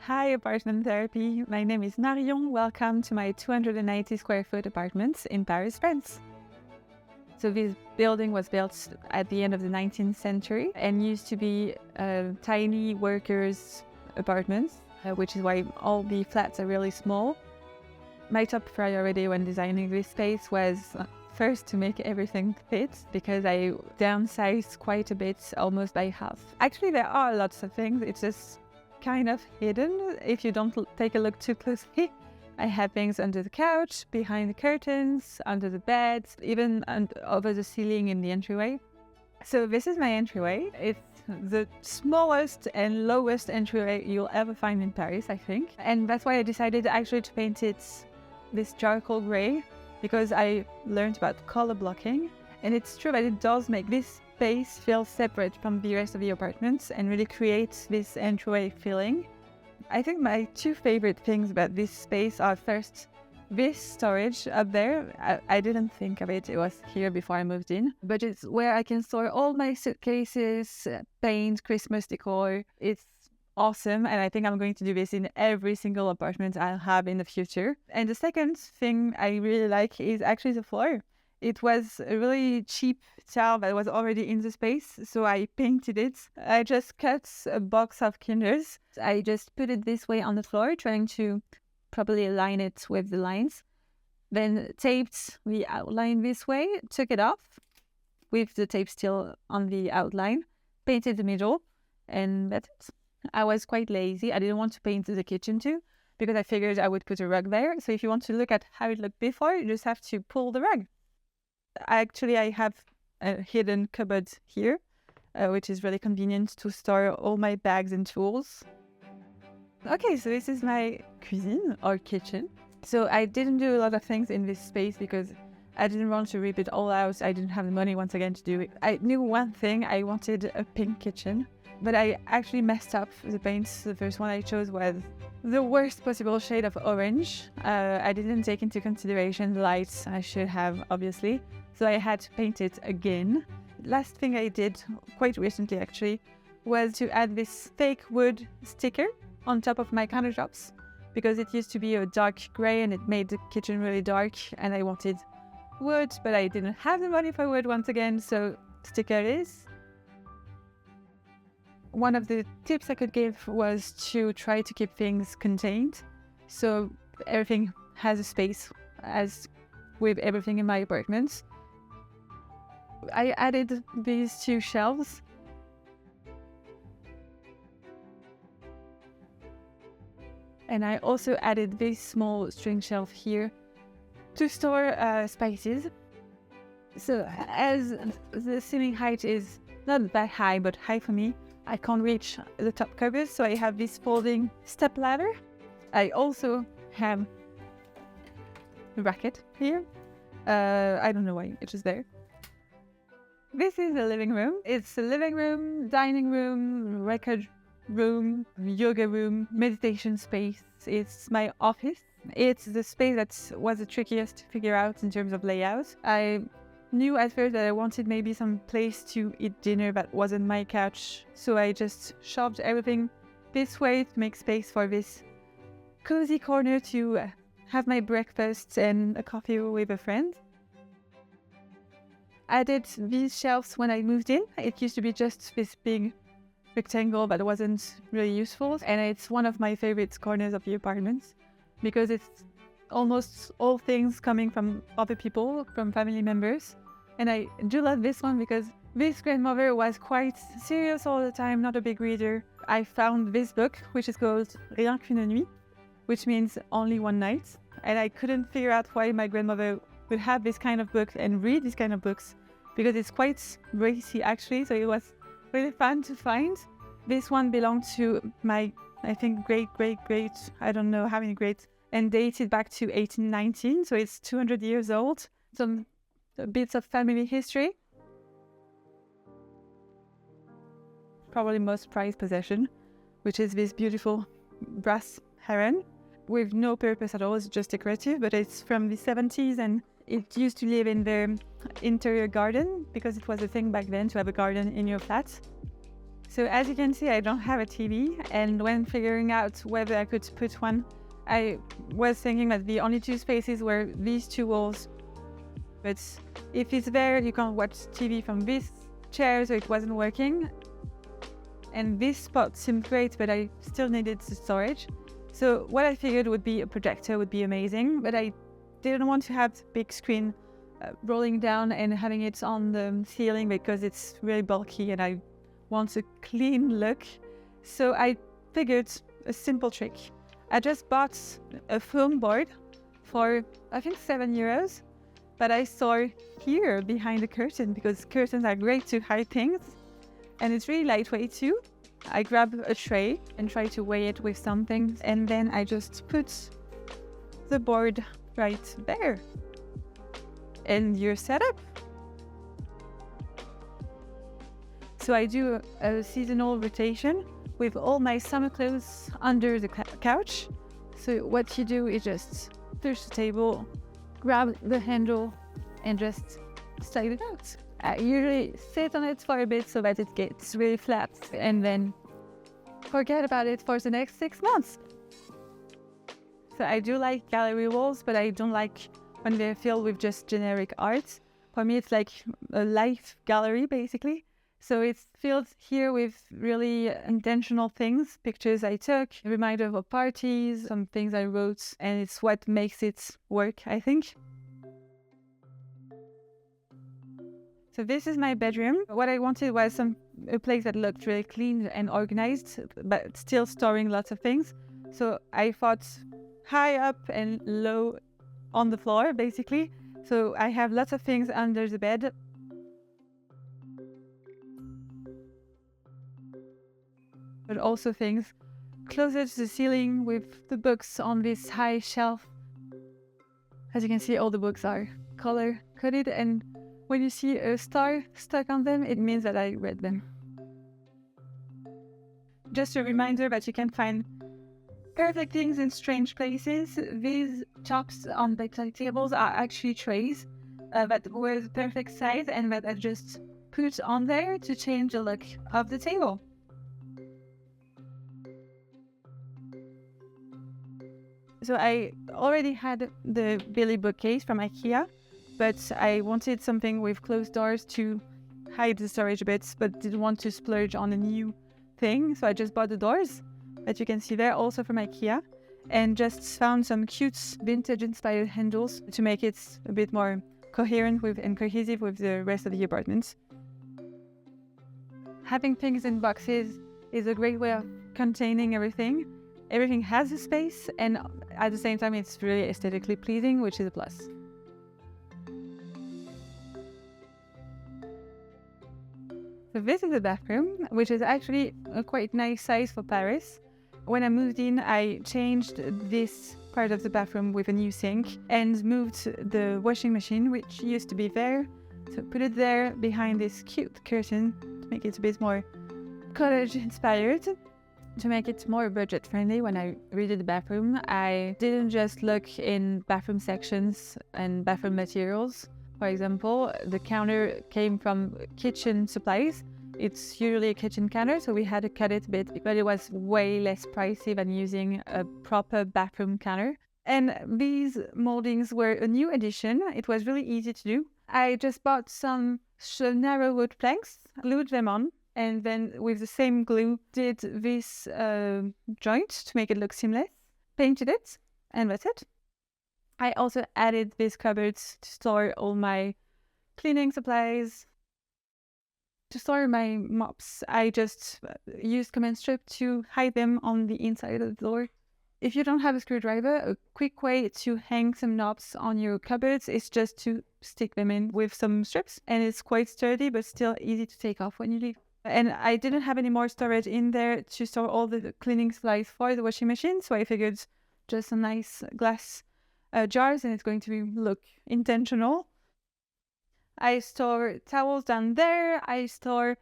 Hi, apartment therapy. My name is Marion. Welcome to my 290 square foot apartment in Paris, France. So this building was built at the end of the 19th century and used to be tiny workers' apartments, which is why all the flats are really small. My top priority when designing this space was first to make everything fit, because I downsized quite a bit, almost by half. Actually, there are lots of things. It's just kind of hidden if you don't take a look too closely. I have things under the couch, behind the curtains, under the beds, even over the ceiling in the entryway. So this is my entryway. It's the smallest and lowest entryway you'll ever find in Paris, I think. And that's why I decided actually to paint it this charcoal gray, because I learned about color blocking. And it's true that it does make this space feel separate from the rest of the apartment and really create this entryway feeling. I think my two favorite things about this space are, first, this storage up there. I didn't think of it, it was here before I moved in, but it's where I can store all my suitcases, paint, Christmas decor. It's awesome, and I think I'm going to do this in every single apartment I'll have in the future. And the second thing I really like is actually the floor. It was a really cheap tile that was already in the space, so I painted it. I just cut a box of Kinders. I just put it this way on the floor, trying to properly align it with the lines. Then taped the outline this way, took it off with the tape still on the outline, painted the middle, and that's it. I was quite lazy. I didn't want to paint the kitchen too, because I figured I would put a rug there. So if you want to look at how it looked before, you just have to pull the rug. Actually, I have a hidden cupboard here, which is really convenient to store all my bags and tools. Okay, so this is my cuisine or kitchen. So I didn't do a lot of things in this space because I didn't want to rip it all out. I didn't have the money once again to do it. I knew one thing, I wanted a pink kitchen, but I actually messed up the paints. The first one I chose was the worst possible shade of orange. I didn't take into consideration the lights. I should have, obviously. So I had to paint it again. Last thing I did, quite recently actually, was to add this fake wood sticker on top of my countertops, because it used to be a dark grey and it made the kitchen really dark, and I wanted wood, but I didn't have the money for wood once again, so sticker it is. One of the tips I could give was to try to keep things contained, so everything has a space, as with everything in my apartment. I added these two shelves. And I also added this small string shelf here to store spices. So as the ceiling height is not that high, but high for me, I can't reach the top cupboard, so I have this folding step ladder. I also have a racket here. I don't know why, it's just there. This is the living room. It's a living room, dining room, record room, yoga room, meditation space. It's my office. It's the space that was the trickiest to figure out in terms of layout. I knew at first that I wanted maybe some place to eat dinner that wasn't my couch, so I just shoved everything this way to make space for this cozy corner to have my breakfast and a coffee with a friend. I added these shelves when I moved in. It used to be just this big rectangle that wasn't really useful, and it's one of my favorite corners of the apartment because it's almost all things coming from other people, from family members. And I do love this one because this grandmother was quite serious all the time, not a big reader. I found this book, which is called Rien qu'une nuit, which means only one night, and I couldn't figure out why my grandmother would have this kind of book and read this kind of books, because it's quite racy actually, so it was really fun to find. This one belonged to my, I think, great, I don't know how many greats, and dated back to 1819, so it's 200 years old. Some bits of family history. Probably most prized possession, which is this beautiful brass heron with no purpose at all, it's just decorative, but it's from the 70s and it used to live in the interior garden because it was a thing back then to have a garden in your flat. So as you can see, I don't have a TV, and when figuring out whether I could put one, I was thinking that the only two spaces were these two walls. But if it's there, you can't watch TV from this chair, so it wasn't working. And this spot seemed great, but I still needed the storage. So what I figured would be a projector would be amazing, but I didn't want to have the big screen rolling down and having it on the ceiling because it's really bulky and I want a clean look. So I figured a simple trick. I just bought a foam board for I think €7, but I saw here behind the curtain because curtains are great to hide things and it's really lightweight too. I grab a tray and try to weigh it with something, and then I just put the board right there. And you're set up. So I do a seasonal rotation with all my summer clothes under the couch. So what you do is just push the table, grab the handle, and just slide it out. I usually sit on it for a bit so that it gets really flat and then forget about it for the next 6 months. So I do like gallery walls, but I don't like when they're filled with just generic art. For me, it's like a life gallery, basically. So it's filled here with really intentional things, pictures I took, a reminder of parties, some things I wrote, and it's what makes it work, I think. So this is my bedroom. What I wanted was a place that looked really clean and organized, but still storing lots of things. So I thought high up and low on the floor, basically. So I have lots of things under the bed. But also things closer to the ceiling with the books on this high shelf. As you can see, all the books are color-coded, and when you see a star stuck on them, it means that I read them. Just a reminder that you can find perfect things in strange places. These tops on bedside tables are actually trays that were the perfect size and that I just put on there to change the look of the table. So I already had the Billy bookcase from IKEA, but I wanted something with closed doors to hide the storage bits, but didn't want to splurge on a new thing. So I just bought the doors that you can see there, also from IKEA, and just found some cute vintage-inspired handles to make it a bit more coherent with and cohesive with the rest of the apartment. Having things in boxes is a great way of containing everything. Everything has a space, and at the same time, it's really aesthetically pleasing, which is a plus. So this is the bathroom, which is actually a quite nice size for Paris. When I moved in, I changed this part of the bathroom with a new sink and moved the washing machine, which used to be there. So put it there behind this cute curtain to make it a bit more cottage inspired. To make it more budget friendly, when I redid the bathroom, I didn't just look in bathroom sections and bathroom materials. For example, the counter came from kitchen supplies. It's usually a kitchen counter, so we had to cut it a bit, but it was way less pricey than using a proper bathroom counter. And these moldings were a new addition. It was really easy to do. I just bought some narrow wood planks, glued them on, and then with the same glue did this joint to make it look seamless, painted it, and that's it. I also added these cupboards to store all my cleaning supplies. To store my mops, I just used command strip to hide them on the inside of the door. If you don't have a screwdriver, a quick way to hang some knobs on your cupboards is just to stick them in with some strips, and it's quite sturdy but still easy to take off when you leave. And I didn't have any more storage in there to store all the cleaning supplies for the washing machine, so I figured just some nice glass jars, and it's going to look intentional. I store towels down there. I store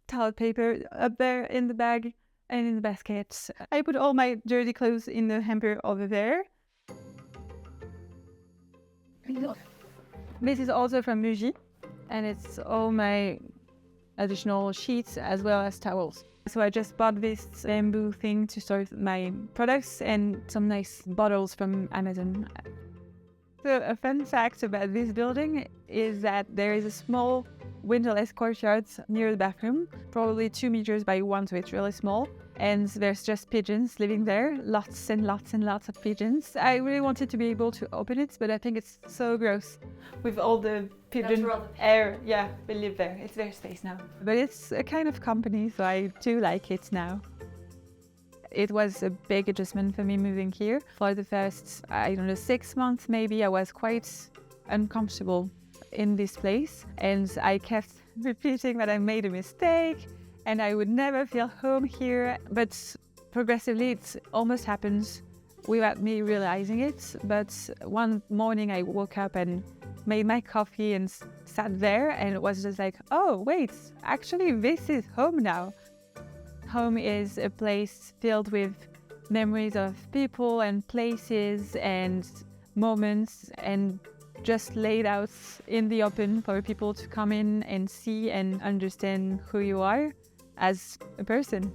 toilet paper up there in the bag and in the basket. I put all my dirty clothes in the hamper over there. This is also from Muji, and it's all my additional sheets as well as towels. So I just bought this bamboo thing to store my products and some nice bottles from Amazon. So a fun fact about this building is that there is a small windowless courtyard near the bathroom, probably 2 meters by 1, so it's really small. And there's just pigeons living there, lots and lots and lots of pigeons. I really wanted to be able to open it, but I think it's so gross with all the pigeon air. Yeah, we live there. It's their space now. But it's a kind of company, so I do like it now. It was a big adjustment for me moving here. For the first, 6 months maybe, I was quite uncomfortable in this place. And I kept repeating that I made a mistake and I would never feel home here. But progressively, it almost happened without me realizing it. But one morning I woke up and made my coffee and sat there, and it was just like, oh, wait, actually this is home now. Home is a place filled with memories of people and places and moments, and just laid out in the open for people to come in and see and understand who you are as a person.